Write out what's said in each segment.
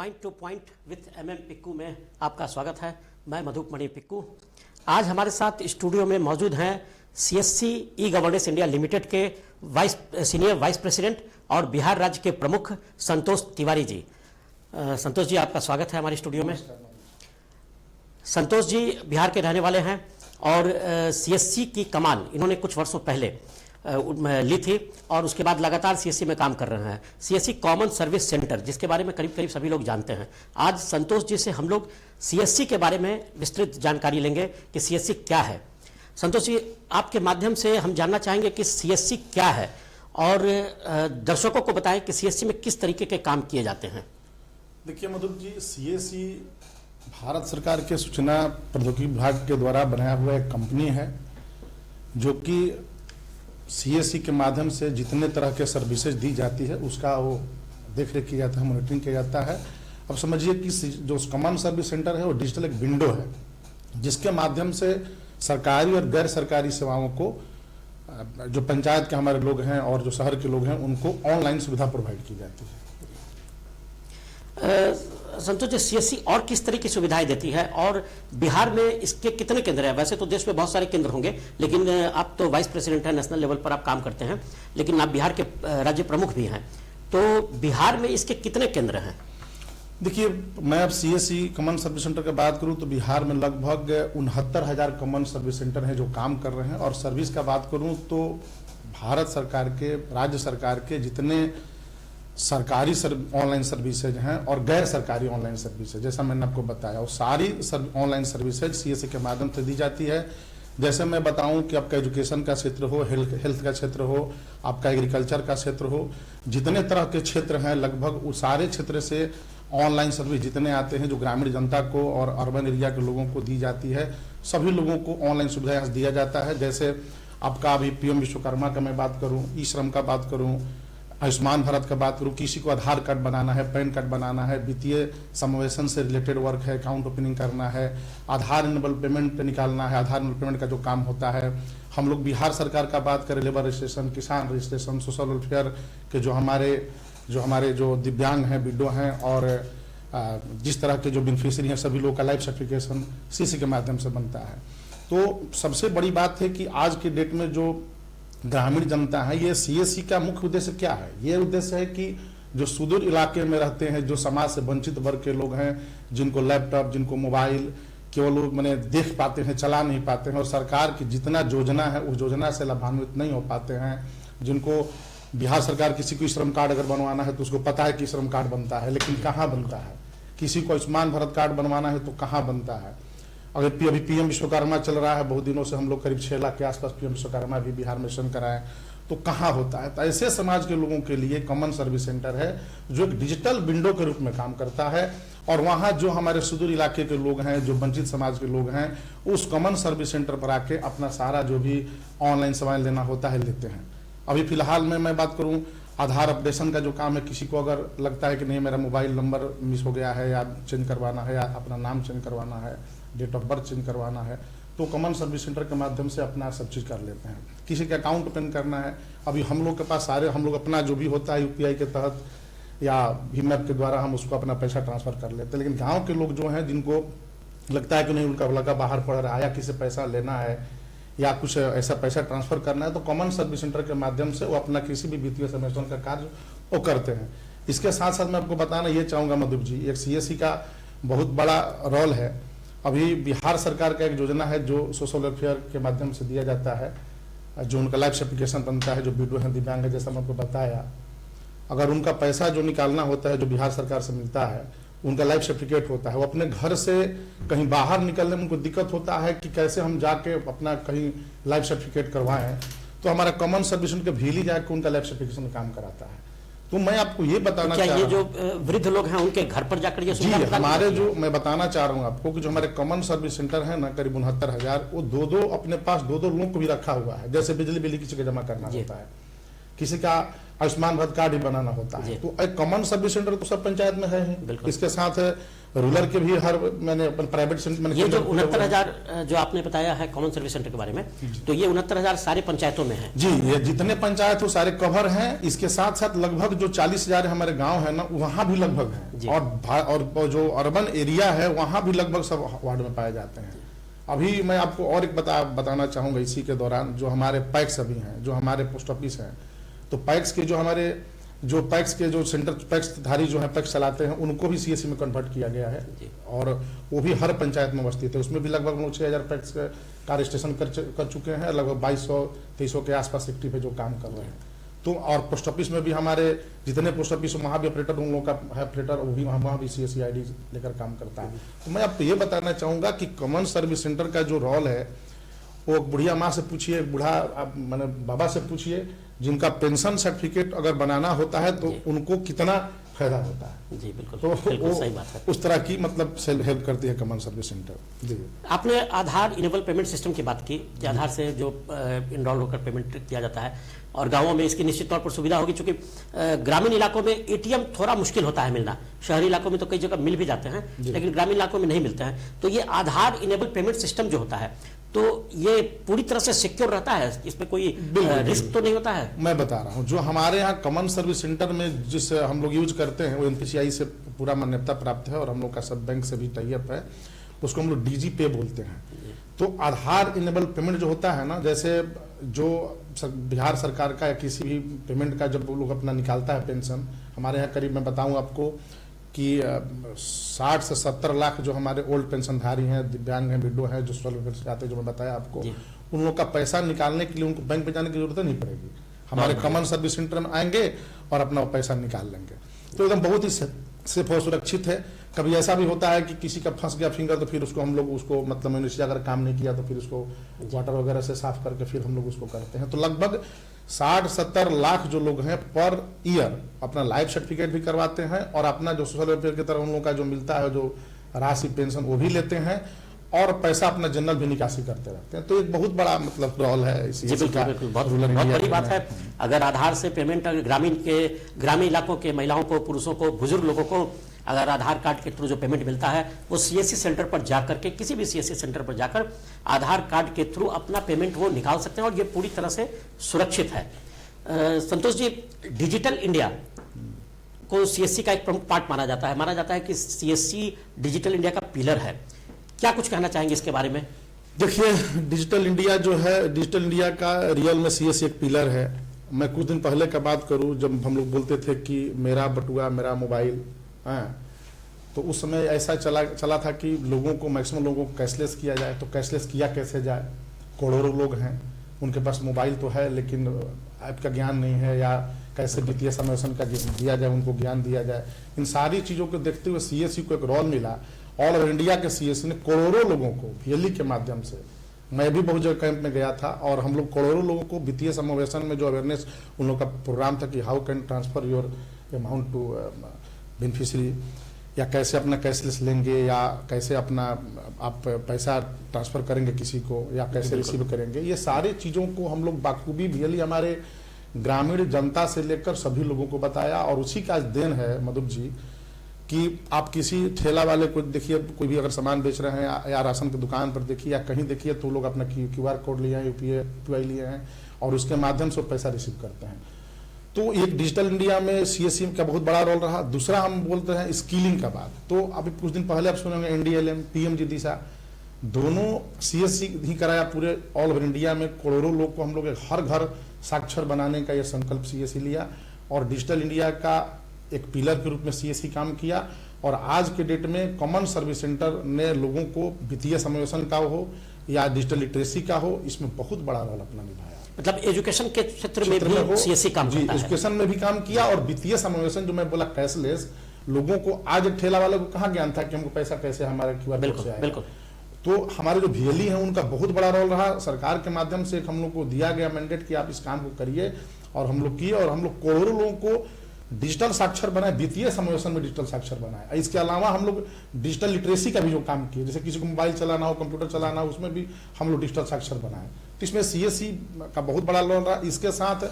Point to point with MM Piku में आपका स्वागत है। मैं मधुमणि पिक्कू। आज हमारे साथ स्टूडियो में मौजूद हैं CSC e governance India limited के सीनियर वाइस प्रेसिडेंट और बिहार राज्य के प्रमुख संतोष तिवारी जी। संतोष जी, आपका स्वागत है हमारे स्टूडियो में। संतोष जी बिहार के रहने वाले हैं और CSC की कमान इन्होंने कुछ वर्षों पहले ली थी और उसके बाद लगातार CSC में काम कर रहे हैं। CSC कॉमन सर्विस सेंटर, जिसके बारे में करीब करीब सभी लोग जानते हैं। आज संतोष जी से हम लोग CSC के बारे में विस्तृत जानकारी लेंगे कि CSC क्या है। संतोष जी, आपके माध्यम से हम जानना चाहेंगे कि CSC क्या है और दर्शकों को बताएं कि CSC में किस तरीके के काम किए जाते हैं। देखिए मधु जी, CSC भारत सरकार के सूचना प्रौद्योगिकी विभाग के द्वारा बनाया हुआ एक कंपनी है जो कि CSC के माध्यम से जितने तरह के सर्विसेज दी जाती है उसका वो देख रेख किया जाता है, मॉनिटरिंग किया जाता है। अब समझिए कि जो कॉमन सर्विस सेंटर है वो डिजिटल एक विंडो है जिसके माध्यम से सरकारी और गैर सरकारी सेवाओं को जो पंचायत के हमारे लोग हैं और जो शहर के लोग हैं उनको ऑनलाइन सुविधा प्रोवाइड की जाती है। संतोष जी, CSC और किस तरह की सुविधाएं देती है और बिहार में इसके कितने केंद्र हैं? वैसे तो देश में बहुत सारे केंद्र होंगे, लेकिन आप तो वाइस प्रेसिडेंट हैं, नेशनल लेवल पर आप काम करते हैं, लेकिन आप बिहार के राज्य प्रमुख भी हैं, तो बिहार में इसके कितने केंद्र हैं? देखिए, मैं अब CSC कॉमन सर्विस सेंटर की बात करूं तो बिहार में लगभग 69,000 कॉमन सर्विस सेंटर हैं जो काम कर रहे हैं। और सर्विस का बात करूं तो भारत सरकार के, राज्य सरकार के जितने सरकारी ऑनलाइन सर्विसेज हैं और गैर सरकारी ऑनलाइन सर्विसेज, जैसा मैंने आपको बताया, वो सारी ऑनलाइन सर्विसेज CSC के माध्यम से दी जाती है। जैसे मैं बताऊं कि आपका एजुकेशन का क्षेत्र हो, हेल्थ का क्षेत्र हो, आपका एग्रीकल्चर का क्षेत्र हो, जितने तरह के क्षेत्र हैं लगभग उस सारे क्षेत्र से ऑनलाइन सर्विस जितने आते हैं जो ग्रामीण जनता को और अर्बन एरिया के लोगों को दी जाती है, सभी लोगों को ऑनलाइन सुविधा दिया जाता है। जैसे आपका अभी PM विश्वकर्मा का मैं बात करूँ, ई श्रम का बात करूँ, आयुष्मान भारत का बात करूँ, किसी को आधार कार्ड बनाना है, पैन कार्ड बनाना है, वित्तीय समावेशन से रिलेटेड वर्क है, अकाउंट ओपनिंग करना है, आधार इनेबल पेमेंट निकालना है, आधार इनेबल पेमेंट का जो काम होता है। हम लोग बिहार सरकार का बात करें, लेबर रजिस्ट्रेशन, किसान रजिस्ट्रेशन, सोशल वेलफेयर के जो हमारे जो दिव्यांग हैं, विडो हैं और जिस तरह के जो बेनिफिशियरी हैं सभी लोगों का लाइफ सर्टिफिकेशन CSC के माध्यम से बनता है। तो सबसे बड़ी बात है कि आज के डेट में जो ग्रामीण जनता है, ये CSC का मुख्य उद्देश्य क्या है? ये उद्देश्य है कि जो सुदूर इलाके में रहते हैं, जो समाज से वंचित वर्ग के लोग हैं, जिनको लैपटॉप, जिनको मोबाइल केवल लोग मैंने देख पाते हैं, चला नहीं पाते हैं और सरकार की जितना योजना है उस योजना से लाभान्वित नहीं हो पाते हैं, जिनको बिहार सरकार किसी को श्रम कार्ड अगर बनवाना है तो उसको पता है कि श्रम कार्ड बनता है लेकिन कहाँ बनता है, किसी को आयुष्मान भारत कार्ड बनवाना है तो कहाँ बनता है। अगर अभी PM विश्वकर्मा चल रहा है, बहुत दिनों से हम लोग करीब 6 लाख के आसपास PM विश्वकर्मा भी बिहार में मिशन कराएं, तो कहाँ होता है? तो ऐसे समाज के लोगों के लिए कॉमन सर्विस सेंटर है जो एक डिजिटल विंडो के रूप में काम करता है और वहाँ जो हमारे सुदूर इलाके के लोग हैं, जो वंचित समाज के लोग हैं, उस कॉमन सर्विस सेंटर पर आके अपना सारा जो भी ऑनलाइन सेवाएं लेना होता है लेते हैं। अभी फिलहाल में मैं बात करूं, आधार अपडेशन का जो काम है, किसी को अगर लगता है कि नहीं मेरा मोबाइल नंबर मिस हो गया है या चेंज करवाना है या अपना नाम चेंज करवाना है, डेट ऑफ बर्थ चेंज करवाना है, तो कॉमन सर्विस सेंटर के माध्यम से अपना सब चीज़ कर लेते हैं। किसी का अकाउंट ओपन करना है, अभी हम लोग के पास सारे हम लोग अपना जो भी होता है UPI के तहत या भीम ऐप के द्वारा हम उसको अपना पैसा ट्रांसफर कर लेते हैं। लेकिन गाँव के लोग जो हैं, जिनको लगता है कि नहीं उनका लड़का बाहर पढ़ रहा है या किसी पैसा लेना है या कुछ ऐसा पैसा ट्रांसफर करना है, तो कॉमन सर्विस सेंटर के माध्यम से वो अपना किसी भी वित्तीय समावेशन का कार्य वो करते हैं। इसके साथ साथ मैं आपको बताना ये चाहूँगा मधु जी, एक CSC का बहुत बड़ा रोल है। अभी बिहार सरकार का एक योजना है जो सोशल वेलफेयर के माध्यम से दिया जाता है, जो उनका लाइफ सर्टिफिकेशन बनता है, जो विडो है, दिव्यांग है, जैसा मैं आपको बताया, अगर उनका पैसा जो निकालना होता है जो बिहार सरकार से मिलता है, उनका लाइफ सर्टिफिकेट होता है, वो अपने घर से कहीं बाहर निकलने में उनको दिक्कत होता है कि कैसे हम जाके अपना कहीं लाइफ सर्टिफिकेट करवाएं, तो हमारा कॉमन सर्विस उनके भीली जाके उनका लाइफ सर्टिफिकेशन काम कराता है। तो मैं आपको ये बताना चाह रहा हूँ, ये जो वृद्ध लोग हैं उनके घर पर जाकर ये सुविधा हमारे जो मैं बताना चाह रहा हूँ आपको कि जो हमारे कॉमन सर्विस सेंटर है ना, करीब 69,000, वो दो अपने पास दो लोगों को भी रखा हुआ है। जैसे बिजली बिल किसी को जमा करना होता है, किसी का आयुष्मान भारत कार्ड ही बनाना होता है। तो एक कॉमन सर्विस सेंटर तो सब पंचायत में है ही, इसके साथ रूरल के भी हर मैंने प्राइवेट सेंटर। ये जो 69,000 जो आपने बताया है कॉमन सर्विस सेंटर के बारे में, तो ये 69,000 सारे पंचायतों में है जी। ये जितने पंचायत हो सारे कवर हैं। इसके साथ साथ लगभग जो 40,000 हमारे गांव है ना, वहां भी लगभग है, और जो अर्बन एरिया है वहां भी लगभग सब वार्ड में पाए जाते हैं। अभी मैं आपको और एक बताना चाहूंगा इसी के दौरान, जो हमारे पैक्स अभी हैं, जो हमारे पोस्ट ऑफिस हैं, तो पैक्स के जो हमारे पैक्स के जो सेंटर पैक्स धारी जो है पैक्स चलाते हैं, उनको भी सीएससी में कन्वर्ट किया गया है, और वो भी हर पंचायत में अवस्थित है। उसमें भी लगभग 6,000 पैक्स का रजिस्ट्रेशन कर चुके हैं, लगभग 2200-2300 के आसपास एक्टिव पे जो काम कर रहे हैं। तो और पोस्ट ऑफिस में भी हमारे जितने पोस्ट ऑफिस वहाँ भी ऑपरेटर उन लोगों का है ऑपरेटर, वो भी वहाँ भी सीएससी आईडी लेकर काम करता है। तो मैं आपको ये बताना चाहूंगा कि कॉमन सर्विस सेंटर का जो रोल है, वो बुढ़िया माँ से पूछिए, बूढ़ा मैंने बाबा से पूछिए, जिनका पेंशन सर्टिफिकेट अगर बनाना होता है तो उनको कितना फायदा होता है। जी बिल्कुल, तो बिल्कुल सही बात है। उस तरह की मतलब हेल्प करती है कॉमन सर्विस सेंटर। जी, आपने आधार इनेबल पेमेंट सिस्टम की बात की कि आधार से जो इनरोल होकर पेमेंट किया जाता है, और गांवों में इसकी निश्चित तौर पर सुविधा होगी, क्योंकि ग्रामीण इलाकों में एटीएम थोड़ा मुश्किल होता है मिलना। शहरी इलाकों में तो कई जगह मिल भी जाते हैं, लेकिन ग्रामीण इलाकों में नहीं मिलते हैं। तो ये आधार इनेबल पेमेंट सिस्टम जो होता है, तो ये पूरी तरह से सिक्योर रहता है, इसमें कोई रिस्क तो नहीं होता है? मैं बता रहा हूँ, जो हमारे यहाँ कॉमन सर्विस सेंटर में जिस हम लोग यूज करते हैं, वो एनपीसीआई से पूरा मान्यता प्राप्त है, और हम लोग का सब बैंक से भी टाई अप है। उसको हम लोग डीजी पे बोलते हैं। तो आधार इनेबल पेमेंट जो होता है ना, जैसे जो बिहार सरकार का या किसी भी पेमेंट का जब वो लोग अपना निकालता है पेंशन, हमारे यहाँ करीब मैं बताऊं आपको कि 60 से 70 लाख जो हमारे ओल्ड पेंशनधारी हैं, दिव्यांग हैं, विडो हैं, जो 12 से आते हैं, जो मैं बताया आपको, उन लोग का पैसा निकालने के लिए उनको बैंक पे जाने की जरूरत नहीं पड़ेगी। हमारे कॉमन सर्विस सेंटर में आएंगे और अपना पैसा निकाल लेंगे। तो एकदम बहुत ही सेफ और सुरक्षित है। कभी ऐसा भी होता है कि किसी का फंस गया फिंगर, तो फिर उसको हम लोग उसको मतलब म्यूनिसिपल अगर काम नहीं किया तो फिर उसको वाटर वगैरह से साफ करके फिर हम लोग उसको करते हैं। तो लगभग 60-70 लाख जो लोग हैं पर ईयर अपना लाइफ सर्टिफिकेट भी करवाते हैं, और अपना जो सोशल वेलफेयर की तरह उन लोगों का जो मिलता है जो राशि पेंशन वो भी लेते हैं, और पैसा अपना जनरल भी निकासी करते रहते हैं। तो एक बहुत बड़ा मतलब रोल है इसी का। बहुत बड़ी बात है। अगर आधार से पेमेंट ग्रामीण इलाकों के महिलाओं को, पुरुषों को, बुजुर्ग लोगों को अगर आधार कार्ड के थ्रू जो पेमेंट मिलता है, वो सीएससी सेंटर पर जाकर के, किसी भी सीएससी सेंटर पर जाकर आधार कार्ड के थ्रू अपना पेमेंट वो निकाल सकते हैं, और ये पूरी तरह से सुरक्षित है। संतोष जी, डिजिटल इंडिया को सीएससी का एक प्रमुख पार्ट माना जाता है कि सीएससी डिजिटल इंडिया का पिलर है। क्या कुछ कहना चाहेंगे इसके बारे में? देखिए, डिजिटल इंडिया जो है, डिजिटल इंडिया का रियल में सीएससी एक पिलर है। मैं कुछ दिन पहले का बात करूं, जब हम लोग बोलते थे कि मेरा बटुआ मेरा मोबाइल, तो उस समय ऐसा चला था कि लोगों को, मैक्सिमम लोगों को कैशलेस किया जाए। तो कैशलेस किया कैसे जाए? करोड़ों लोग हैं, उनके पास मोबाइल तो है लेकिन ऐप का ज्ञान नहीं है, या कैसे वित्तीय समावेशन का दिया जाए, उनको ज्ञान दिया जाए। इन सारी चीज़ों को देखते हुए सीएससी को एक रोल मिला। ऑल ओवर इंडिया के सीएससी ने करोड़ों लोगों को वीएलई के माध्यम से, मैं भी बहुत जगह कैंप में गया था, और हम लोग करोड़ों लोगों को वित्तीय समावेशन में जो अवेयरनेस उन लोगों का प्रोग्राम था कि how can transfer your amount to beneficiary, या कैसे अपना कैशलेस लेंगे, या कैसे अपना आप पैसा ट्रांसफर करेंगे किसी को, या कैसे रिसीव करेंगे। ये सारी चीज़ों को हम लोग बाखूबी वीएलई हमारे ग्रामीण जनता से लेकर सभी लोगों को बताया। और उसी का देन है मधुप जी कि आप किसी ठेला वाले को देखिए, कोई भी अगर सामान बेच रहे हैं, या राशन की दुकान पर देखिए या कहीं देखिए, तो लोग अपना QR कोड लिए हैं, यूपीआई लिए हैं, और उसके माध्यम से पैसा रिसीव करते हैं। तो एक डिजिटल इंडिया में सीएससी का बहुत बड़ा रोल रहा। दूसरा हम बोलते हैं स्किलिंग का बात। तो अभी कुछ दिन पहले आप सुनेंगे NDLM, PMG दिशा, दोनों सीएससी ही कराया। पूरे ऑल ओवर इंडिया में करोड़ों लोग को हम लोग हर घर साक्षर बनाने का यह संकल्प सीएससी लिया, और डिजिटल इंडिया का एक पिलर के रूप में सीएससी काम किया। और आज के डेट में कॉमन सर्विस सेंटर ने लोगों को वित्तीय समावेशन का हो या डिजिटल लिटरेसी का हो, इसमें बहुत बड़ा रोल अपना निभाया। मतलब एजुकेशन के क्षेत्र में भी सीएससी काम करता है। एजुकेशन में भी काम किया, और वित्तीय समावेशन जो मैं बोला कैशलेस, लोगों को आज एक ठेला वाले को कहाँ ज्ञान था कि हमको पैसा कैसे हमारे QR कोड से आएगा। बिल्कुल। तो हमारे जो वीएलई हैं उनका बहुत बड़ा रोल रहा। सरकार के माध्यम से हम लोग को दिया गया मैंडेट कि आप इस काम को करिए, और हम लोग किए, और हम लोग करोड़ों लोगों को डिजिटल साक्षर बनाए, वित्तीय समावेशन में डिजिटल साक्षर बनाए। इसके अलावा हम लोग डिजिटल लिटरेसी का भी जो काम किए, जैसे किसी को मोबाइल चलाना हो, कंप्यूटर चलाना हो, उसमें भी हम लोग डिजिटल साक्षर बनाए। तो इसमें सीएससी का बहुत बड़ा रोल रहा। इसके साथ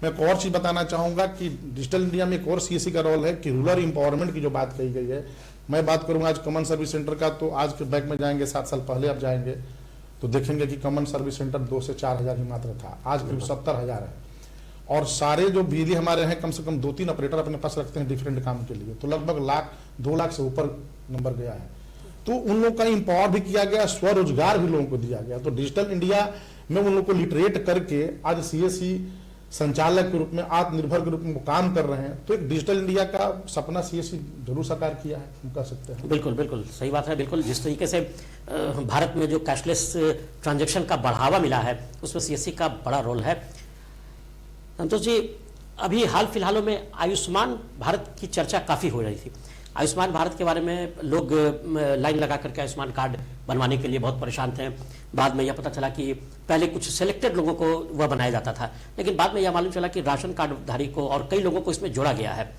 मैं एक और चीज बताना चाहूंगा कि डिजिटल इंडिया में एक और सीएससी का रोल है कि रूरल एम्पावरमेंट की जो बात कही गई है। मैं बात करूंगा आज कॉमन सर्विस सेंटर का, तो आज के बैक में जाएंगे 7 साल पहले आप जाएंगे तो देखेंगे कि कॉमन सर्विस सेंटर 2 से 4 हजार ही मात्र था, आज करीब 70,000 है। और सारे जो बिजली हमारे हैं कम से कम 2-3 ऑपरेटर अपने पास रखते हैं डिफरेंट काम के लिए, तो लगभग 2 लाख से ऊपर नंबर गया है। तो उन लोगों का एम्पावर भी किया गया, स्वरोजगार भी लोगों को दिया गया। तो डिजिटल इंडिया में उन लोगों को लिटरेट करके आज सीएससी संचालक के रूप में, आत्मनिर्भर के रूप में वो काम कर रहे हैं। तो एक डिजिटल इंडिया का सपना सीएससी जरूर साकार किया है, हम कह सकते हैं। बिल्कुल बिल्कुल सही बात है। बिल्कुल जिस तरीके से भारत में जो कैशलेस ट्रांजैक्शन का बढ़ावा मिला है उसमें सीएससी का बड़ा रोल है। संतोष जी, अभी हाल फिलहालों में आयुष्मान भारत की चर्चा काफ़ी हो रही थी। आयुष्मान भारत के बारे में लोग लाइन लगा करके आयुष्मान कार्ड बनवाने के लिए बहुत परेशान थे। बाद में यह पता चला कि पहले कुछ सिलेक्टेड लोगों को वह बनाया जाता था, लेकिन बाद में यह मालूम चला कि राशन कार्डधारी को और कई लोगों को इसमें जोड़ा गया है।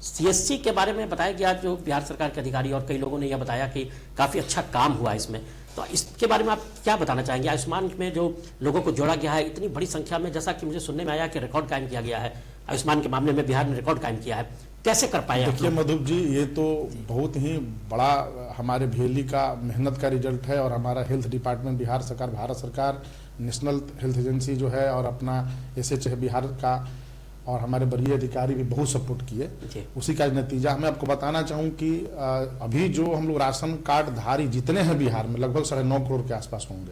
सीएससी के बारे में बताया गया, जो बिहार सरकार के अधिकारी और कई लोगों ने यह बताया कि काफ़ी अच्छा काम हुआ इसमें। तो इसके बारे में आप क्या बताना चाहेंगे? आयुष्मान में जो लोगों को जोड़ा गया है इतनी बड़ी संख्या में, जैसा कि मुझे सुनने में आया कि रिकॉर्ड कायम किया गया है आयुष्मान के मामले में, बिहार ने रिकॉर्ड कायम किया है, कैसे कर पाए? देखिए मधुप जी, ये तो बहुत ही बड़ा हमारे भेली का मेहनत का रिजल्ट है। और हमारा हेल्थ डिपार्टमेंट बिहार सरकार, भारत सरकार, नेशनल हेल्थ एजेंसी जो है और अपना एसएच है बिहार का, और हमारे वरीय अधिकारी भी बहुत सपोर्ट किए। उसी का नतीजा मैं आपको बताना चाहूँ कि अभी जो हम लोग राशन कार्ड धारी जितने हैं बिहार में, लगभग 9.5 करोड़ के आसपास होंगे,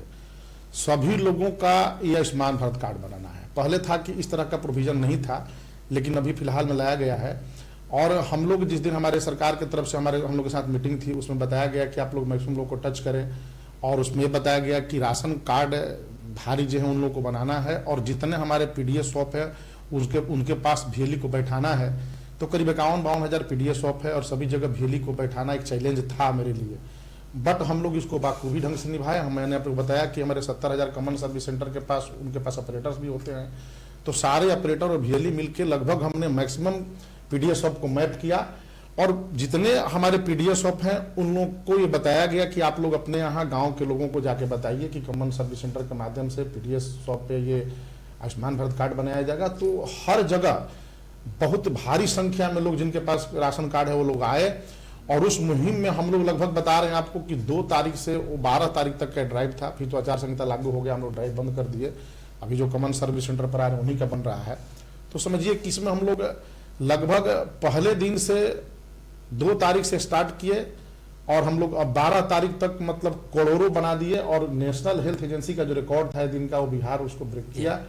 सभी लोगों का ये आयुष्मान भारत कार्ड बनाना है। पहले था कि इस तरह का प्रोविजन नहीं था, लेकिन अभी फिलहाल में लाया गया है। और हम लोग जिस दिन हमारे सरकार की तरफ से हम लोग के साथ मीटिंग थी, उसमें बताया गया कि आप लोग मैक्सिमम लोग को टच करें, और उसमें ये बताया गया कि राशन कार्ड धारी जो है उन लोगों को बनाना है, और जितने हमारे पीडीएस शॉप है उनके पास भेली को बैठाना है। तो करीब 51-52 हजार पीडीएस शॉप है, और सभी जगह भेली को बैठाना एक चैलेंज था मेरे लिए, बट हम लोग इसको बाखूबी ढंग से निभाए। मैंने आपको बताया कि हमारे 70,000 कॉमन सर्विस सेंटर के पास, उनके पास ऑपरेटर्स भी होते हैं, तो सारे ऑपरेटर और भेली मिलके लगभग हमने मैक्सिमम पीडीएस शॉप को मैप किया। और जितने हमारे पीडीएस शॉप हैं उन लोगों को ये बताया गया कि आप लोग अपने यहाँ गांव के लोगों को जाके बताइए कि कॉमन सर्विस सेंटर के माध्यम से पीडीएस शॉप पे ये आयुष्मान भारत कार्ड बनाया जाएगा। तो हर जगह बहुत भारी संख्या में लोग जिनके पास राशन कार्ड है वो लोग आए, और उस मुहिम में हम लोग लगभग बता रहे हैं आपको कि 2 तारीख से 12 तारीख तक का ड्राइव था। फिर तो आचार संहिता लागू हो गया, हम लोग ड्राइव बंद कर दिए। अभी जो कॉमन सर्विस सेंटर पर आ रहे हैं उन्हीं का बन रहा है। तो समझिए कि इसमें हम लोग लगभग पहले दिन से 2 तारीख से स्टार्ट किए, और हम लोग अब 12 तारीख तक मतलब करोड़ों बना दिए। और नेशनल हेल्थ एजेंसी का जो रिकॉर्ड था दिन का, वो बिहार उसको ब्रेक किया,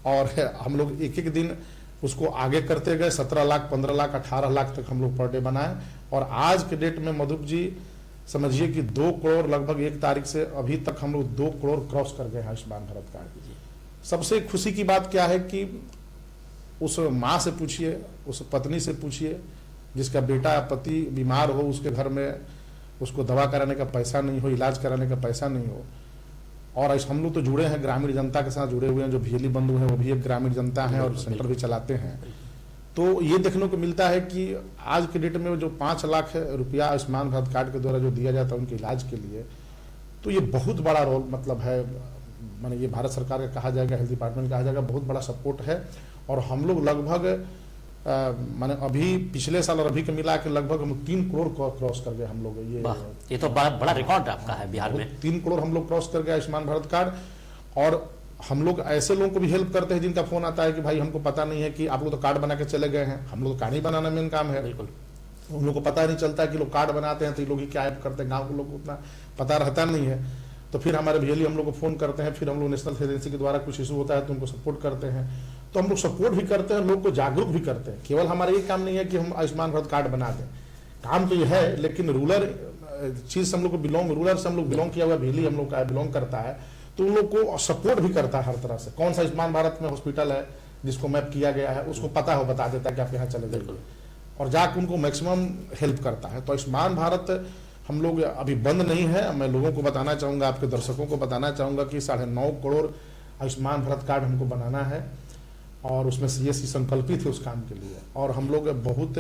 और हम लोग एक एक दिन उसको आगे करते गए। 17 लाख, 15 लाख, 18 लाख तक हम लोग पर डे बनाए। और आज के डेट में मधुप जी समझिए कि 2 करोड़ लगभग 1 तारीख से अभी तक हम लोग 2 करोड़ क्रॉस कर गए आयुष्मान भारत कार्ड। सबसे खुशी की बात क्या है कि उस माँ से पूछिए, उस पत्नी से पूछिए जिसका बेटा या पति बीमार हो, उसके घर में उसको दवा कराने का पैसा नहीं हो, इलाज कराने का पैसा नहीं हो। और हम लोग तो जुड़े हैं ग्रामीण जनता के साथ, जुड़े हुए हैं। जो भेली बंधु हैं वो भी एक ग्रामीण जनता है और सेंटर भी चलाते हैं। तो ये देखने को मिलता है कि आज के डेट में जो 5 लाख रुपया आयुष्मान भारत कार्ड के द्वारा जो दिया जाता है उनके इलाज के लिए, तो ये बहुत बड़ा रोल मतलब है, माने ये भारत सरकार का कहा जाएगा, हेल्थ डिपार्टमेंट कहा जाएगा, बहुत बड़ा सपोर्ट है। और हम लोग लगभग माने अभी पिछले साल और अभी के मिला के लगभग हम 3 करोड़ क्रॉस कर गए हम लोग। ये तो बड़ा रिकॉर्ड आपका है बिहार में। 3 करोड़ हम लोग क्रॉस कर गए आयुष्मान भारत कार्ड। और हम लोग ऐसे लोगों को भी हेल्प करते हैं जिनका फोन आता है कि भाई हमको पता नहीं है कि आप लोग तो कार्ड बना के चले गए हैं। हम लोग कार्ड ही बनाना मेन काम है, बिल्कुल। उन लोग को पता नहीं चलता कि लोग कार्ड बनाते हैं तो ये लोग ही क्या हेल्प करते हैं, गाँव के लोग को उतना पता रहता नहीं है। तो फिर हमारे भेली हम लोग को फोन करते हैं, फिर हम लोग नेशनल एजेंसी के द्वारा कुछ इशू होता है तो उनको सपोर्ट करते हैं। तो हम लोग सपोर्ट भी करते हैं, लोग को जागरूक भी करते हैं। केवल हमारा ये काम नहीं है कि हम आयुष्मान भारत कार्ड बना दें, काम तो ये है, लेकिन रूरल चीज से हम लोग को रूरल से हम लोग बिलोंग किया हुआ भेली हम लोग का बिलोंग करता है, तो उन लोग को सपोर्ट भी करता है हर तरह से। कौन सा आयुष्मान भारत में हॉस्पिटल है जिसको मैप किया गया है उसको पता हो, बता देता है कि आप यहाँ चले जाइए, और जाकर उनको मैक्सिमम हेल्प करता है। तो आयुष्मान भारत हम लोग अभी बंद नहीं है। मैं लोगों को बताना चाहूंगा, आपके दर्शकों को बताना चाहूंगा कि 9.5 करोड़ आयुष्मान भारत कार्ड हमको बनाना है, और उसमें सीएससी संकल्पित है उस काम के लिए। और हम लोग बहुत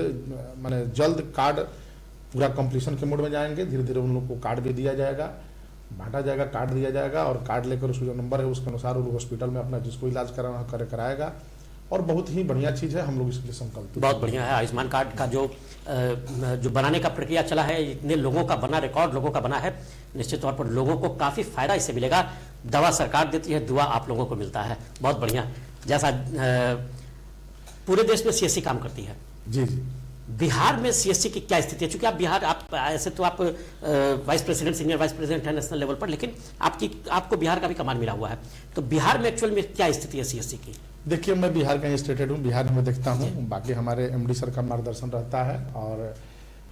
माने जल्द कार्ड पूरा कंप्लीशन के मोड में जाएंगे। धीरे धीरे उन लोग को कार्ड भी दिया जाएगा, बांटा जाएगा, कार्ड दिया जाएगा, और कार्ड लेकर उसका जो नंबर है उसके अनुसार वो हॉस्पिटल में अपना जिसको इलाज कराना कराएगा। और बहुत ही बढ़िया चीज है, हम लोग इसके लिए संकल्पित हैं। बहुत बढ़िया है। आयुष्मान कार्ड का जो बनाने का प्रक्रिया चला है, इतने लोगों का बना, रिकॉर्ड लोगों का बना है, निश्चित तौर पर लोगों को काफी फायदा इससे मिलेगा। दवा सरकार देती है, दुआ आप लोगों को मिलता है। बहुत बढ़िया। जैसा पूरे देश में सीएससी काम करती है, जी जी। बिहार में सीएससी की क्या स्थिति है? क्योंकि आप बिहार, आप ऐसे तो आप vice president, senior vice president है नेशनल लेवल पर, लेकिन आपको बिहार का भी कमान मिला हुआ है, तो बिहार में एक्चुअल में क्या स्थिति है सीएससी की? देखिए, मैं बिहार का स्टेटेड हूँ, बिहार में देखता हूँ, बाकी हमारे एमडी सर का मार्गदर्शन रहता है, और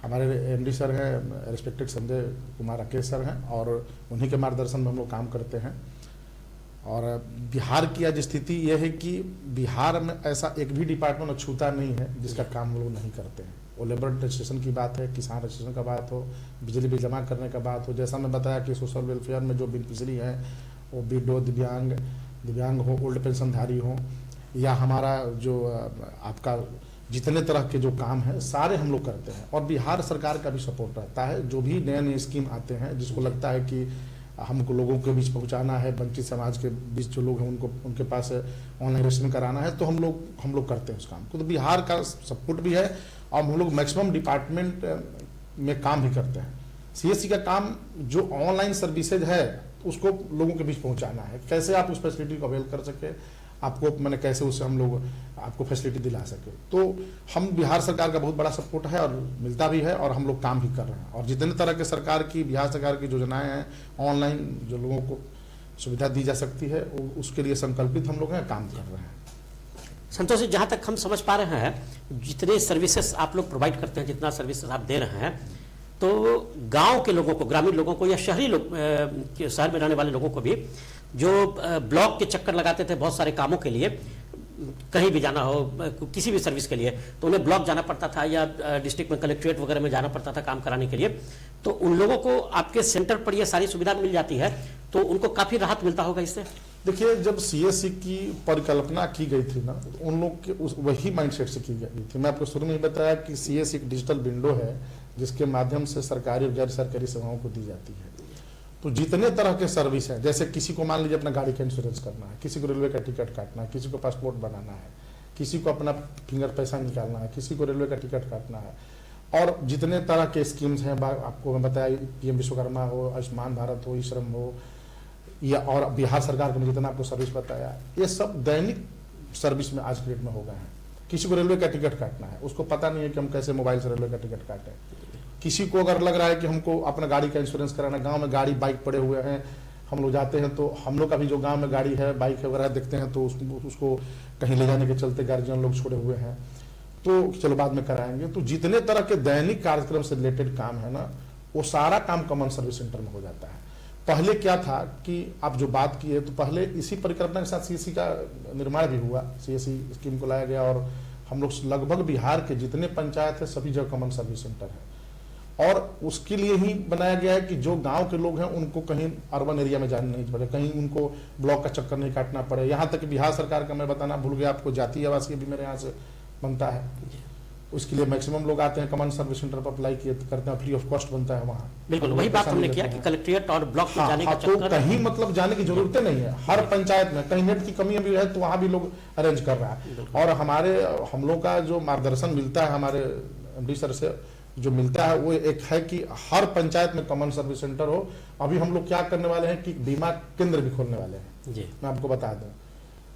हमारे एमडी सर हैं रिस्पेक्टेड संजय कुमार राकेश सर हैं, और उन्हीं के मार्गदर्शन में हम लोग काम करते हैं। और बिहार की आज स्थिति यह है कि बिहार में ऐसा एक भी डिपार्टमेंट छूता नहीं है जिसका काम हम लोग नहीं करते हैं। वो लेबर रजिस्ट्रेशन की बात है, किसान रजिस्ट्रेशन का बात हो, बिजली बिल जमा करने का बात हो, जैसा मैं बताया कि सोशल वेलफेयर में जो बेनिफिशियरी है वो विडो, दिव्यांग हो, ओल्ड पेंशनधारी हो, या हमारा जो आपका जितने तरह के जो काम है सारे हम लोग करते हैं। और बिहार सरकार का भी सपोर्ट रहता है, जो भी नए नए स्कीम आते हैं जिसको लगता है कि हमको लोगों के बीच पहुंचाना है, वंचित समाज के बीच जो लोग हैं उनको उनके पास ऑनलाइन रजिस्ट्रेशन कराना है, तो हम लोग करते हैं उस काम को। तो बिहार का सपोर्ट भी है, और हम लोग मैक्सिमम डिपार्टमेंट में काम भी करते हैं। सीएससी का काम जो ऑनलाइन सर्विसेज है उसको लोगों के बीच पहुंचाना है, कैसे आप उस फैसिलिटी को अवेल कर सके, आपको मैंने कैसे उससे हम लोग आपको फैसिलिटी दिला सके। तो हम बिहार सरकार का बहुत बड़ा सपोर्ट है और मिलता भी है, और हम लोग काम भी कर रहे हैं। और जितने तरह के सरकार की, बिहार सरकार की योजनाएं हैं ऑनलाइन जो लोगों को सुविधा दी जा सकती है, उसके लिए संकल्पित हम लोग हैं, काम कर रहे हैं। संतोष जी, जहाँ तक हम समझ पा रहे हैं, जितने सर्विसेज आप लोग प्रोवाइड करते हैं, जितना सर्विसेज आप दे रहे हैं, तो गांव के लोगों को, ग्रामीण लोगों को, या शहरी लोग, शहर में रहने वाले लोगों को भी, जो ब्लॉक के चक्कर लगाते थे बहुत सारे कामों के लिए, कहीं भी जाना हो, किसी भी सर्विस के लिए, तो उन्हें ब्लॉक जाना पड़ता था या डिस्ट्रिक्ट में कलेक्ट्रेट वगैरह में जाना पड़ता था काम कराने के लिए, तो उन लोगों को आपके सेंटर पर ये सारी सुविधा मिल जाती है, तो उनको काफी राहत मिलता होगा इससे। देखिए, जब सीएससी की परिकल्पना की गई थी ना, तो उन लोग के वही माइंडसेट से की गई थी। मैं आपको शुरू में ही बताया कि सीएससी एक डिजिटल विंडो है जिसके माध्यम से सरकारी और गैर सरकारी सेवाओं को दी जाती है। तो जितने तरह के सर्विस हैं, जैसे किसी को मान लीजिए अपना गाड़ी का इंश्योरेंस करना है, किसी को रेलवे का टिकट काटना है, किसी को पासपोर्ट बनाना है, किसी को अपना फिंगर पैसा निकालना है, किसी को रेलवे का टिकट काटना है, और जितने तरह के स्कीम्स हैं, आपको मैं बताया, पीएम विश्वकर्मा हो, आयुष्मान भारत हो, ई श्रम हो, या और बिहार सरकार को जितना आपको सर्विस बताया, ये सब दैनिक सर्विस में आज के डेट में हो गए हैं। किसी को रेलवे का टिकट काटना है, उसको पता नहीं है कि हम कैसे मोबाइल से रेलवे का टिकट काटें। किसी को अगर लग रहा है कि हमको अपना गाड़ी का इंश्योरेंस कराना, गांव में गाड़ी बाइक पड़े हुए हैं, हम लोग जाते हैं, तो हम लोग का भी जो गांव में गाड़ी है, बाइक वगैरह देखते हैं, तो उसको कहीं ले जाने के चलते गार्जियन लोग छोड़े हुए हैं, तो चलो बाद में कराएंगे। तो जितने तरह के दैनिक कार्यक्रम से रिलेटेड काम है ना, वो सारा काम कॉमन सर्विस सेंटर में हो जाता है। पहले क्या था कि आप जो बात की है, तो पहले इसी परिकल्पना के साथ सीएससी का निर्माण भी हुआ, सीएससी स्कीम को लाया गया, और हम लोग लगभग बिहार के जितने पंचायत है सभी जगह कॉमन सर्विस सेंटर है। और उसके लिए ही बनाया गया है कि जो गांव के लोग हैं उनको कहीं अर्बन एरिया में जाना नहीं पड़े, कहीं उनको ब्लॉक का चक्कर नहीं काटना पड़े। यहाँ तक कि बिहार सरकार का मैं बताना भूल गया आपको, जातीय आवासीय भी मेरे यहाँ से बनता है, उसके लिए मैक्सिमम लोग आते हैं कॉमन सर्विस सेंटर पर अप्लाई करते हैं, फ्री ऑफ कॉस्ट बनता है वहाँ। बिल्कुल वही बात हमने किया कि कलेक्ट्रेट और ब्लॉक में जाने का तो कहीं मतलब जाने की जरूरत नहीं है, हर पंचायत में कहीं नेट की कमी भी है तो वहाँ भी लोग अरेंज कर रहा है। और हम लोग का जो मार्गदर्शन मिलता है हमारे एमडी सर से जो मिलता है, वो एक है कि हर पंचायत में कॉमन सर्विस सेंटर हो। अभी हम लोग क्या करने वाले हैं कि बीमा केंद्र भी खोलने वाले हैं जी। मैं आपको बता दूं,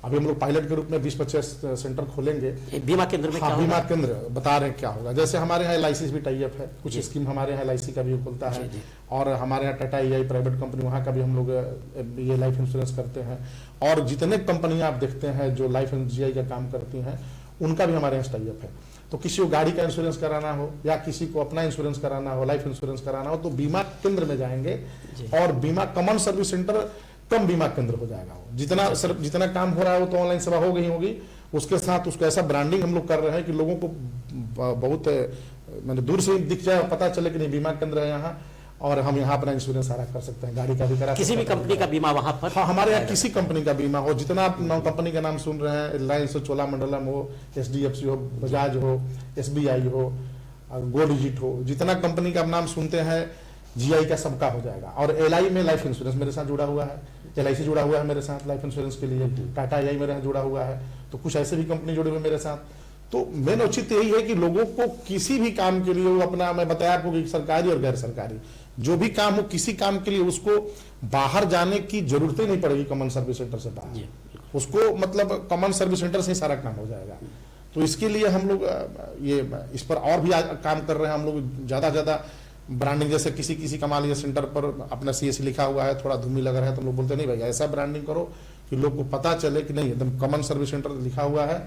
अभी हम लोग पायलट के रूप में 20-25 सेंटर खोलेंगे। बीमा केंद्र में क्या बीमा केंद्र बता रहे हैं क्या होगा। जैसे हमारे यहाँ LIC भी टाई अप है, कुछ स्कीम हमारे यहाँ LIC का भी खुलता है, और हमारे यहाँ टाटा EI प्राइवेट कंपनी, वहाँ का भी हम लोग ये लाइफ इंश्योरेंस करते हैं। और जितने कंपनियां आप देखते हैं जो लाइफ GI का काम करती हैं, उनका भी हमारे यहाँ टाई अप है। तो किसी को गाड़ी का इंश्योरेंस कराना हो या किसी को अपना इंश्योरेंस कराना हो, लाइफ इंश्योरेंस कराना हो, तो बीमा केंद्र में जाएंगे, और बीमा कॉमन सर्विस सेंटर कम बीमा केंद्र हो जाएगा। जितना काम हो रहा है वो तो ऑनलाइन सेवा हो गई होगी, उसके साथ उसको ऐसा ब्रांडिंग हम लोग कर रहे हैं कि लोगों को बहुत मैंने दूर से दिख जाए, पता चले कि नहीं बीमा केंद्र है यहाँ, और हम यहाँ अपना इंश्योरेंस सारा कर सकते हैं, गाड़ी का भी करा, किसी भी कंपनी का बीमा वहां पर। हाँ, हमारे यहाँ किसी कंपनी का बीमा हो, जितना आप कंपनी का नाम सुन रहे हैं, रिलायंस हो, चोलामंडलम हो, SDFC हो, बजाज हो, SBI हो, गो डिजिट हो, जितना कंपनी का नाम सुनते हैं, GI का सबका हो जाएगा। और LI में लाइफ इंश्योरेंस मेरे साथ जुड़ा हुआ है, LIC जुड़ा हुआ है मेरे साथ लाइफ इंश्योरेंस के लिए, टाटा EI मेरे साथ जुड़ा हुआ है। तो कुछ ऐसे भी कंपनी जुड़े हुए मेरे साथ। तो मेन औचित्य यही है कि लोगों को किसी भी काम के लिए, वो अपना, मैं बताया आपको कि सरकारी और गैर सरकारी जो भी काम हो, किसी काम के लिए उसको बाहर जाने की जरूरत ही नहीं पड़ेगी कॉमन सर्विस सेंटर से बाहर। उसको मतलब कॉमन सर्विस सेंटर से ही सारा काम हो जाएगा। तो इसके लिए हम लोग ये इस पर और भी काम कर रहे हैं। हम लोग ज्यादा ज्यादा ब्रांडिंग, जैसे किसी किसी का मान लीजिए सेंटर पर अपना सीएससी लिखा हुआ है, थोड़ा धूमी लग रहा है, तो लोग बोलते नहीं भाई ऐसा ब्रांडिंग करो कि लोग को पता चले कि नहीं एकदम कॉमन सर्विस सेंटर लिखा हुआ है।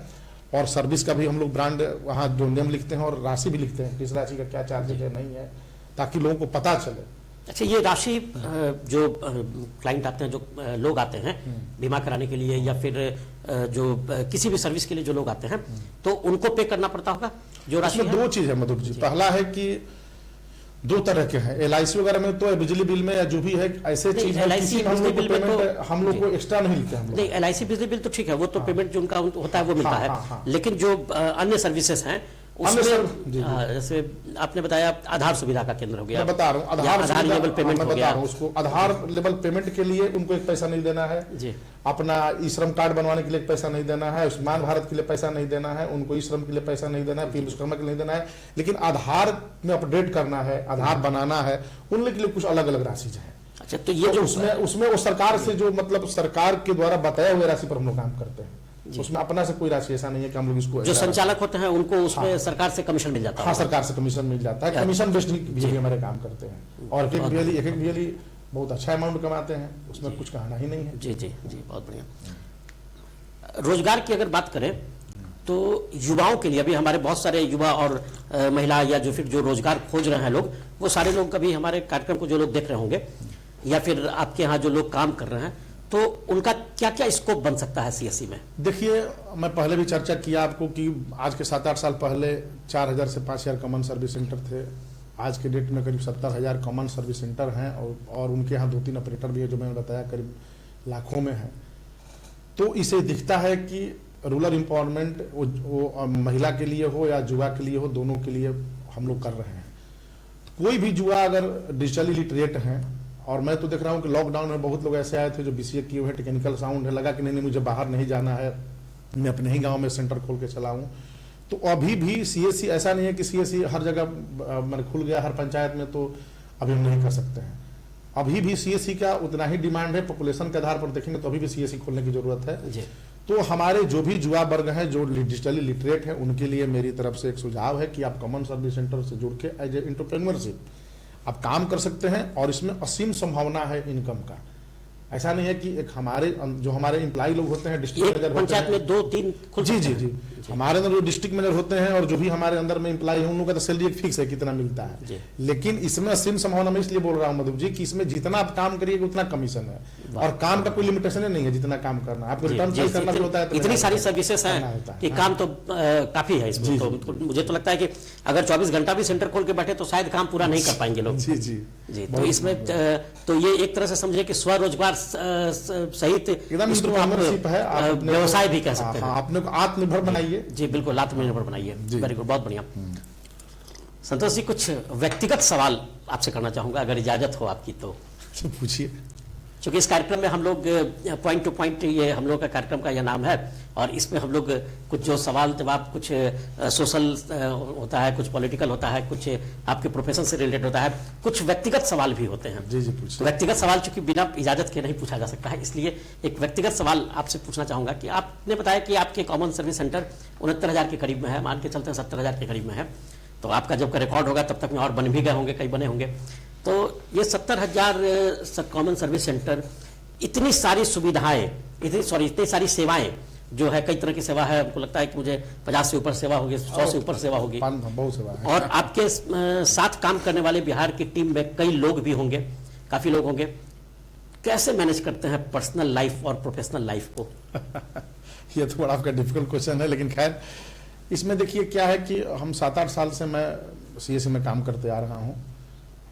और सर्विस का भी हम लोग ब्रांड वहाँ जो नेम लिखते हैं और राशि भी लिखते हैं, किस राशि का क्या चार्जेज है नहीं है, ताकि लोगों को पता चले। अच्छा, ये राशि जो क्लाइंट आते हैं, जो लोग आते हैं बीमा कराने के लिए या फिर जो किसी भी सर्विस के लिए जो लोग आते हैं, तो उनको पे करना पड़ता होगा जो राशि है? दो चीज है मधुर जी। पहला है कि दो तरह के हैं, एलआईसी वगैरह में तो बिजली बिल में या जो भी है ऐसे चीज है, किसी हम लोग को पेमेंट हम लोग को एक्स्ट्रा नहीं मिलते हैं। नहीं, एलआईसी बिजली बिल तो ठीक है, वो तो पेमेंट जो उनका होता है वो मिलता है। लेकिन जो अन्य सर्विसेज हैं उसमें जैसे आपने बताया आधार सुविधा का केंद्र हो गया, मैं बता रहा हूँ आधार लेवल पेमेंट हो गया, उसको आधार लेवल पेमेंट के लिए उनको एक पैसा नहीं देना है जी। अपना ई श्रम कार्ड बनवाने के लिए एक पैसा नहीं देना है, आयुष्मान भारत के लिए पैसा नहीं देना है, उनको ई श्रम के लिए पैसा नहीं देना है, पीएम विश्वकर्मा के लिए नहीं देना है। लेकिन आधार में अपडेट करना है, आधार बनाना है, उनके लिए कुछ अलग अलग राशि है। अच्छा, तो ये जो उसमें वो सरकार से जो मतलब सरकार के द्वारा बताए हुए राशि पर हम लोग काम करते हैं। उसमें अपना से कोई राशि ऐसा नहीं है कि हम लोग इसको, जो संचालक होते हैं उनको उसमें सरकार से कमीशन मिल जाता है। हाँ, सरकार से कमीशन मिल जाता है, कमीशन बेस्ड भी हमारे काम करते हैं। और एक एक बिजली बहुत अच्छा अमाउंट कमाते हैं, उसमें कुछ कहना ही नहीं है। जी जी जी, बहुत बढ़िया। रोजगार की अगर बात करें तो युवाओं के लिए अभी हमारे बहुत सारे युवा और महिला या जो फिर जो रोजगार खोज रहे हैं लोग, वो सारे लोग कभी हमारे कार्यक्रम को जो लोग देख रहे होंगे या फिर आपके यहाँ जो लोग काम कर रहे हैं, तो उनका क्या क्या स्कोप बन सकता है सीएससी में? देखिए, मैं पहले भी चर्चा किया आपको कि आज के 7-8 साल पहले 4000 से 5000 कॉमन सर्विस सेंटर थे। आज के डेट में करीब 70,000 कॉमन सर्विस सेंटर हैं और उनके यहाँ 2-3 ऑपरेटर भी है, जो मैंने बताया करीब लाखों में है। तो इसे दिखता है कि रूरल एम्पावरमेंट वो महिला के लिए हो या युवा के लिए हो, दोनों के लिए हम लोग कर रहे हैं। कोई भी युवा अगर डिजिटली लिटरेट हैं, और मैं तो देख रहा हूँ कि लॉकडाउन में बहुत लोग ऐसे आए थे जो बीसीए किए हुए, टेक्निकल साउंड है, लगा कि नहीं मुझे बाहर नहीं जाना है, मैं अपने ही गांव में सेंटर खोल के चलाऊं। तो अभी भी सीएससी, ऐसा नहीं है कि सीएससी हर जगह मैंने खुल गया हर पंचायत में, तो अभी हम नहीं कर सकते हैं। अभी भी सीएससी का उतना ही डिमांड है। पॉपुलेशन के आधार पर देखेंगे तो अभी भी सीएससी खोलने की जरूरत है। तो हमारे जो भी युवा वर्ग हैं जो डिजिटली लिटरेट है, उनके लिए मेरी तरफ से एक सुझाव है कि आप कॉमन सर्विस सेंटर से जुड़ के एज ए एंटरप्रेन्योरशिप आप काम कर सकते हैं। और इसमें असीम संभावना है इनकम का। ऐसा नहीं है कि एक जो हमारे एम्प्लॉय लोग होते हैं, डिस्ट्रिक्ट मैनेजर पंचायत में 2-3 जी जी जी हमारे अंदर जो डिस्ट्रिक्ट मैनेजर होते हैं और जो भी हमारे अंदर में एम्प्लॉय है, उन लोगों का तो सैलरी एक फिक्स है कितना मिलता है। लेकिन इसमें असीम संभावना, मैं इसलिए बोल रहा हूँ मधु जी कि इसमें जितना आप काम करिएगा उतना कमीशन है, और काम का कोई लिमिटेशन नहीं है। जितना काम करना आपको रिटर्न पे करना भी होता है। इतनी सारी सर्विसेज हैं कि काम तो काफी है इसमें। तो मुझे तो लगता है कि अगर 24 घंटा भी सेंटर खोल के बैठे तो शायद काम पूरा नहीं कर पाएंगे लोग। जी जी जी। तो इसमें तो ये एक तरह से समझिए कि स्वरोजगार सहित एकदम है, व्यवसाय भी कह सकते हैं। अपने को आत्मनिर्भर बनाइए। जी बिल्कुल, आत्मनिर्भर बनाइए। वेरी गुड, बहुत बढ़िया। संतोष जी, कुछ व्यक्तिगत सवाल आपसे करना चाहूंगा अगर इजाजत हो आपकी तो। पूछिए। क्योंकि इस कार्यक्रम में हम लोग पॉइंट टू पॉइंट, ये हम लोग का कार्यक्रम का यह नाम है, और इसमें हम लोग कुछ जो सवाल जवाब, कुछ सोशल होता है, कुछ पॉलिटिकल होता है, कुछ आपके प्रोफेशन से रिलेटेड होता है, कुछ व्यक्तिगत सवाल भी होते हैं। जी जी, पूछिए। व्यक्तिगत सवाल चूंकि बिना इजाजत के नहीं पूछा जा सकता है, इसलिए एक व्यक्तिगत सवाल आपसे पूछना चाहूंगा कि आपने बताया कि आपके कॉमन सर्विस सेंटर 69,000 के करीब में है, मान के चलते हैं 70,000 के करीब में है। तो आपका जब का रिकॉर्ड होगा तब तक में और बन भी गए होंगे, कई बने होंगे। तो ये 70,000 कॉमन सर्विस सेंटर, इतनी सारी सुविधाएं, इतनी सारी सेवाएं जो है, कई तरह की सेवा है। हमको लगता है कि मुझे 50 से ऊपर सेवा होगी, 100 से ऊपर सेवा होगी, बहुत सेवा है। और आपके साथ काम करने वाले बिहार की टीम में कई लोग भी होंगे, काफी लोग होंगे। कैसे मैनेज करते हैं पर्सनल लाइफ और प्रोफेशनल लाइफ को? ये तो बड़ा आपका डिफिकल्ट क्वेश्चन है, लेकिन खैर इसमें देखिए क्या है कि हम 7-8 साल से मैं सीएससी में काम करते आ रहा हूँ।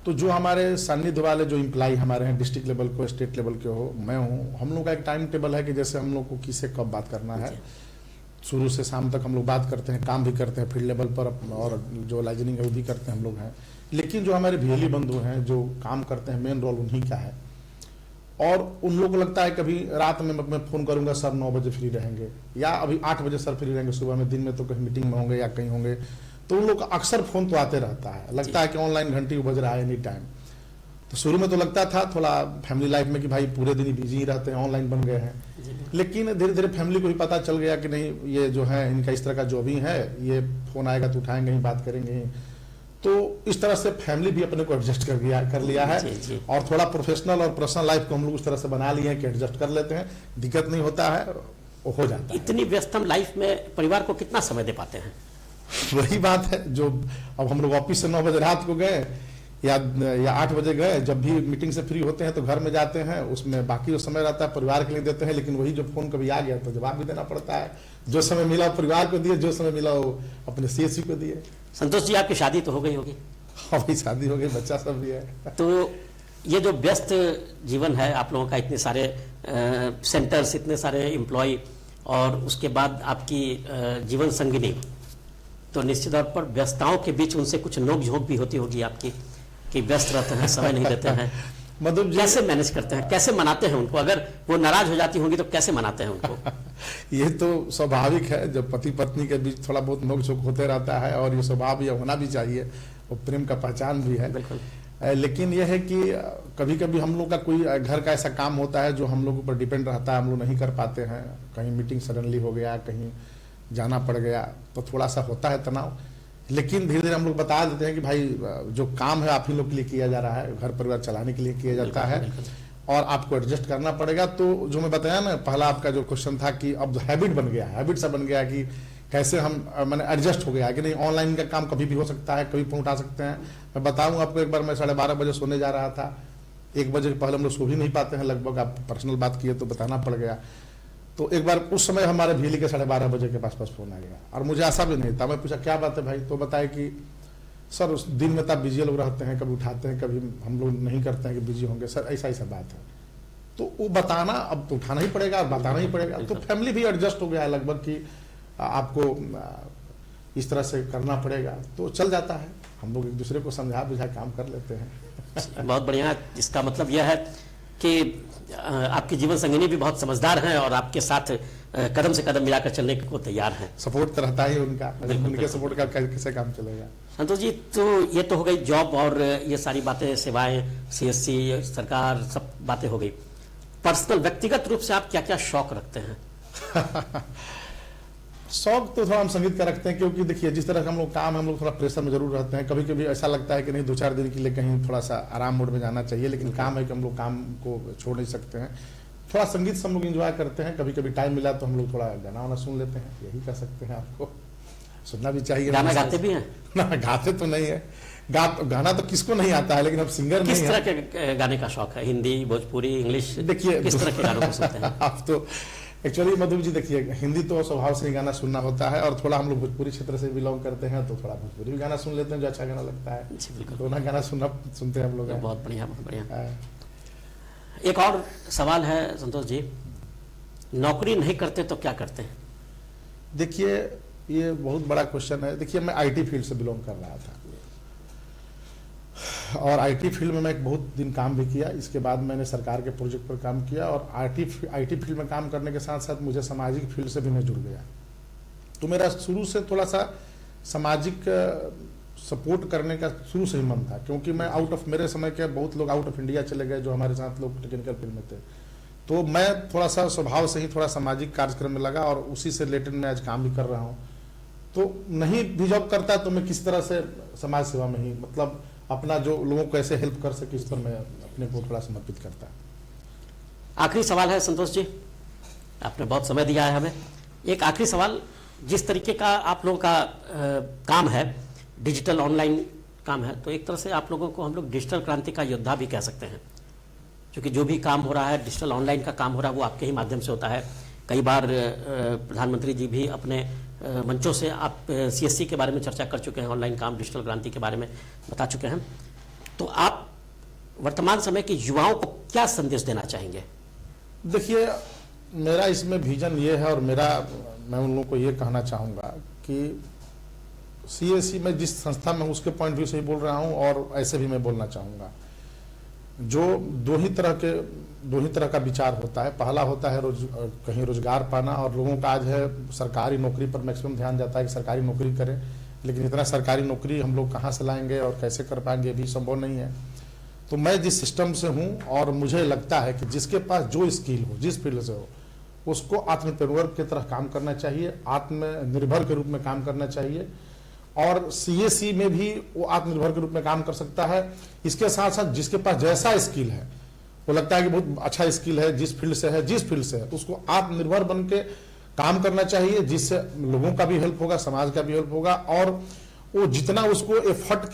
तो जो हमारे सानिध्य वाले जो एम्प्लॉय हमारे हैं, डिस्ट्रिक्ट लेवल को, स्टेट लेवल के हो, मैं हूँ, हम लोग का एक टाइम टेबल है कि जैसे हम लोग को किससे कब बात करना है। शुरू से शाम तक हम लोग बात करते हैं, काम भी करते हैं फील्ड लेवल पर, और जो लाइजनिंग है वो भी करते हैं हम लोग हैं। लेकिन जो हमारे भियली बंधु हैं जो काम करते हैं, मेन रोल उन्हीं का है। और उन लोगों को लगता है कभी रात में मैं फोन करूंगा सर 9 बजे फ्री रहेंगे, या अभी 8 बजे सर फ्री रहेंगे सुबह में, दिन में तो कहीं मीटिंग में होंगे या कहीं होंगे, तो उन लोग का अक्सर फोन तो आते रहता है, लगता है कि ऑनलाइन घंटी बज रहा है एनी टाइम। तो शुरू में तो लगता था थोड़ा फैमिली लाइफ में कि भाई पूरे दिन ही बिजी ही रहते हैं, ऑनलाइन बन गए हैं, लेकिन धीरे धीरे फैमिली को भी पता चल गया कि नहीं ये जो है इनका इस तरह का जॉब ही है, ये फोन आएगा तो उठाएंगे ही, बात करेंगे ही। तो इस तरह से फैमिली भी अपने को एडजस्ट कर लिया है, जी। और थोड़ा प्रोफेशनल और पर्सनल लाइफ को हम लोग उस तरह से बना लिए हैं कि एडजस्ट कर लेते हैं, दिक्कत नहीं होता है, वो हो जाता है। इतनी व्यस्तम लाइफ में परिवार को कितना समय दे पाते हैं? वही बात है, जो अब हम लोग ऑफिस से 9 बजे रात को गए या 8 बजे गए, जब भी मीटिंग से फ्री होते हैं तो घर में जाते हैं, उसमें बाकी जो समय रहता है परिवार के लिए देते हैं, लेकिन वही जो फोन कभी आ गया तो जवाब भी देना पड़ता है। जो समय मिला परिवार को दिए, जो समय मिला वो अपने सीएससी को दिए। संतोष जी, आपकी शादी तो हो गई होगी? हाँ भाई, शादी हो गई, बच्चा सब भी है। तो ये जो व्यस्त जीवन है आप लोगों का, इतने सारे सेंटर्स, इतने सारे एम्प्लॉय, और उसके बाद आपकी जीवन संगिनी, तो निश्चित तौर पर व्यस्तताओं के बीच उनसे कुछ नोक झोंक भी होती होगी आपकी, कि व्यस्त रहते हैं, समय नहीं देते हैं। मधुप जी कैसे मैनेज करते हैं, कैसे मनाते हैं उनको? अगर वो नाराज हो जाती होंगी तो कैसे मनाते हैं उनको? ये तो स्वाभाविक है, जब पति पत्नी के बीच थोड़ा बहुत नोक झोंक होते रहता है, और ये स्वभाव ये होना भी चाहिए, वो प्रेम का पहचान भी है। बिल्कुल। लेकिन यह है कि कभी कभी हम लोग का कोई घर का ऐसा काम होता है जो हम लोग ऊपर डिपेंड रहता है, हम लोग नहीं कर पाते हैं, कहीं मीटिंग सडनली हो गया, कहीं जाना पड़ गया, तो थोड़ा सा होता है तनाव। लेकिन धीरे धीरे हम लोग बता देते हैं कि भाई जो काम है आप ही लोग के लिए किया जा रहा है, घर परिवार चलाने के लिए किया जाता है, और आपको एडजस्ट करना पड़ेगा। तो जो मैं बताया ना, पहला आपका जो क्वेश्चन था कि अब हैबिट बन गया है, हैबिट सा बन गया कि कैसे हम मैंने एडजस्ट हो गया है कि नहीं, ऑनलाइन का काम कभी भी हो सकता है, कभी फोन उठा सकते हैं। मैं बताऊं आपको, एक बार मैं 12:30 बजे सोने जा रहा था, 1 बजे के पहले हम लोग सो भी नहीं पाते हैं लगभग, आप पर्सनल बात किए तो बताना पड़ गया। तो एक बार उस समय हमारे बिजली के 12:30 बजे के पास फोन आ गया, और मुझे ऐसा भी नहीं था। मैं पूछा क्या बात है भाई, तो बताया कि सर उस दिन में तब बिजी लोग रहते हैं, कभी उठाते हैं, कभी हम लोग नहीं करते हैं कि बिजी होंगे सर, ऐसा ऐसा बात है। तो वो बताना, अब तो उठाना ही पड़ेगा और बताना ही पड़ेगा। तो फैमिली भी एडजस्ट हो गया है लगभग कि आपको इस तरह से करना पड़ेगा, तो चल जाता है। हम लोग एक दूसरे को समझा बुझा काम कर लेते हैं। बहुत बढ़िया। इसका मतलब यह है कि आपकी जीवन संगिनी भी बहुत समझदार हैं और आपके साथ कदम से कदम मिलाकर चलने को तैयार हैं। सपोर्ट तो रहता ही उनका, उनके सपोर्ट का कैसे काम चलेगा। संतोष जी, तो ये तो हो गई जॉब और ये सारी बातें, सेवाएं, सीएससी, सरकार, सब बातें हो गई। पर्सनल, व्यक्तिगत रूप से आप क्या क्या शौक रखते हैं? शौक तो थोड़ा हम संगीत का रखते हैं, क्योंकि देखिए जिस तरह का हम लोग काम है, हम लोग थोड़ा प्रेशर में जरूर रहते हैं। कभी कभी ऐसा लगता है कि नहीं 2-4 दिन के लिए कहीं थोड़ा सा आराम मोड में जाना चाहिए, लेकिन काम है कि हम लोग काम को छोड़ नहीं सकते हैं। थोड़ा संगीत से हम लोग इंजॉय करते हैं, कभी कभी टाइम मिला तो हम लोग थोड़ा गाना वाना सुन लेते हैं, यही कर सकते हैं। आपको सुनना भी चाहिए। गाना गाते भी हैं? ना, गाते तो नहीं है, गाना तो किसको नहीं आता है, लेकिन अब सिंगर नहीं है। किस तरह के गाने का शौक है? हिंदी, भोजपुरी, इंग्लिश? देखिए किस तरह के गानों को सुनते हैं आप? तो एक्चुअली मधुर जी देखिए, हिंदी तो स्वभाव से ही गाना सुनना होता है, और थोड़ा हम लोग भोजपुरी क्षेत्र से बिलोंग करते हैं, तो थोड़ा भोजपुरी भी गाना सुन लेते हैं जो अच्छा गाना लगता है। दोनों गाना सुनते हैं हम लोग। बहुत बढ़िया, बहुत बढ़िया। एक और सवाल है संतोष जी, नौकरी नहीं करते तो क्या करते हैं? देखिए ये बहुत बड़ा क्वेश्चन है। देखिए मैं आईटी फील्ड से बिलोंग कर रहा था, और आईटी फील्ड में मैं एक बहुत दिन काम भी किया। इसके बाद मैंने सरकार के प्रोजेक्ट पर काम किया, और आईटी फील्ड में काम करने के साथ साथ मुझे सामाजिक फील्ड से भी मैं जुड़ गया। तो मेरा शुरू से थोड़ा सा सामाजिक सपोर्ट करने का शुरू से ही मन था, क्योंकि मैं मेरे समय के बहुत लोग आउट ऑफ इंडिया चले गए जो हमारे साथ लोग टेक्निकल फील्ड में थे। तो मैं थोड़ा सा स्वभाव से ही थोड़ा सामाजिक कार्यक्रम में लगा, और उसी से रिलेटेड मैं आज काम भी कर रहा हूँ। तो नहीं भी जॉब करता तो मैं किसी तरह से समाज सेवा में ही, मतलब अपना जो लोगों को कैसे हेल्प कर सके, इस पर मैं अपने को थोड़ा समर्पित करता। आखिरी सवाल है संतोष जी, आपने बहुत समय दिया है हमें। एक आखिरी सवाल, जिस तरीके का आप लोगों का काम है, डिजिटल ऑनलाइन काम है, तो एक तरह से आप लोगों को हम लोग डिजिटल क्रांति का योद्धा भी कह सकते हैं, क्योंकि जो भी काम हो रहा है, डिजिटल ऑनलाइन का काम हो रहा है, वो आपके ही माध्यम से होता है। कई बार प्रधानमंत्री जी भी अपने मंचों से आप सीएससी के बारे में चर्चा कर चुके हैं, ऑनलाइन काम, डिजिटल क्रांति के बारे में बता चुके हैं। तो आप वर्तमान समय के युवाओं को क्या संदेश देना चाहेंगे? देखिए मेरा इसमें विजन ये है, और मैं उन लोगों को ये कहना चाहूँगा कि सीएससी में जिस संस्था में उसके पॉइंट व्यू से ही बोल रहा हूँ, और ऐसे भी मैं बोलना चाहूँगा। जो 2 ही तरह के दो ही तरह का विचार होता है। पहला होता है कहीं रोजगार पाना, और लोगों का आज है सरकारी नौकरी पर मैक्सिमम ध्यान जाता है कि सरकारी नौकरी करें, लेकिन इतना सरकारी नौकरी हम लोग कहाँ से लाएंगे और कैसे कर पाएंगे, ये भी संभव नहीं है। तो मैं जिस सिस्टम से हूँ और मुझे लगता है कि जिसके पास जो स्किल हो, जिस फील्ड से हो, उसको आत्मनिर्भर की तरह काम करना चाहिए, आत्मनिर्भर के रूप में काम करना चाहिए। और सीएससी में भी वो आत्मनिर्भर के रूप में काम कर सकता है। इसके साथ साथ जिसके पास जैसा स्किल है, वो लगता है कि बहुत अच्छा स्किल है, जिस फील्ड से है, तो उसको आत्मनिर्भर बन के काम करना चाहिए, जिससे लोगों का भी हेल्प होगा, समाज का भी हेल्प होगा। और वो जितना उसको एफर्ट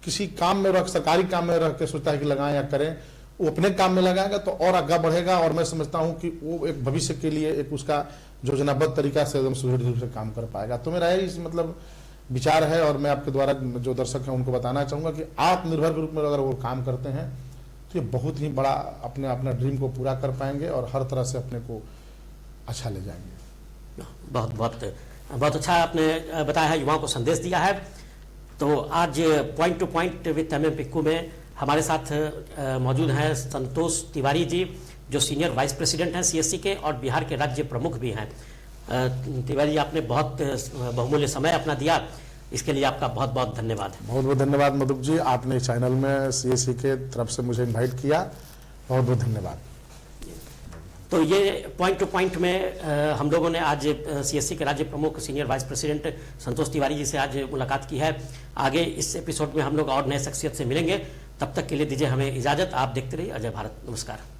किसी काम में रख, सरकारी काम में रख के सोचता है कि लगाएं या करें, वो अपने काम में लगाएगा तो और आगे बढ़ेगा। और मैं समझता हूं कि वो एक भविष्य के लिए एक उसका योजनाबद्ध तरीका से एकदम सुदृढ़ रूप से काम कर पाएगा। तो मेरा यही मतलब विचार है, और मैं आपके द्वारा जो दर्शक हैं उनको बताना चाहूंगा कि आत्मनिर्भर के रूप में अगर वो काम करते हैं तो ये बहुत ही बड़ा अपना ड्रीम को पूरा कर पाएंगे और हर तरह से अपने को अच्छा ले जाएंगे। बहुत अच्छा आपने बताया है, युवाओं को संदेश दिया है। तो आज पॉइंट टू पॉइंट विद एमएम पिक्कू में हमारे साथ मौजूद हैं संतोष तिवारी जी, जो सीनियर वाइस प्रेसिडेंट हैं सीएससी के और बिहार के राज्य प्रमुख भी हैं। तिवारी जी, आपने बहुत बहुमूल्य समय अपना दिया, इसके लिए आपका बहुत बहुत धन्यवाद। बहुत बहुत धन्यवाद मधुप जी, आपने चैनल में सीएससी के तरफ से मुझे इन्वाइट किया, बहुत बहुत धन्यवाद। तो ये पॉइंट टू पॉइंट में हम लोगों ने आज सीएससी के राज्य प्रमुख सीनियर वाइस प्रेसिडेंट संतोष तिवारी जी से आज मुलाकात की है। आगे इस एपिसोड में हम लोग और नए शख्सियत से मिलेंगे, तब तक के लिए दीजिए हमें इजाजत। आप देखते रहिए अजय भारत। नमस्कार।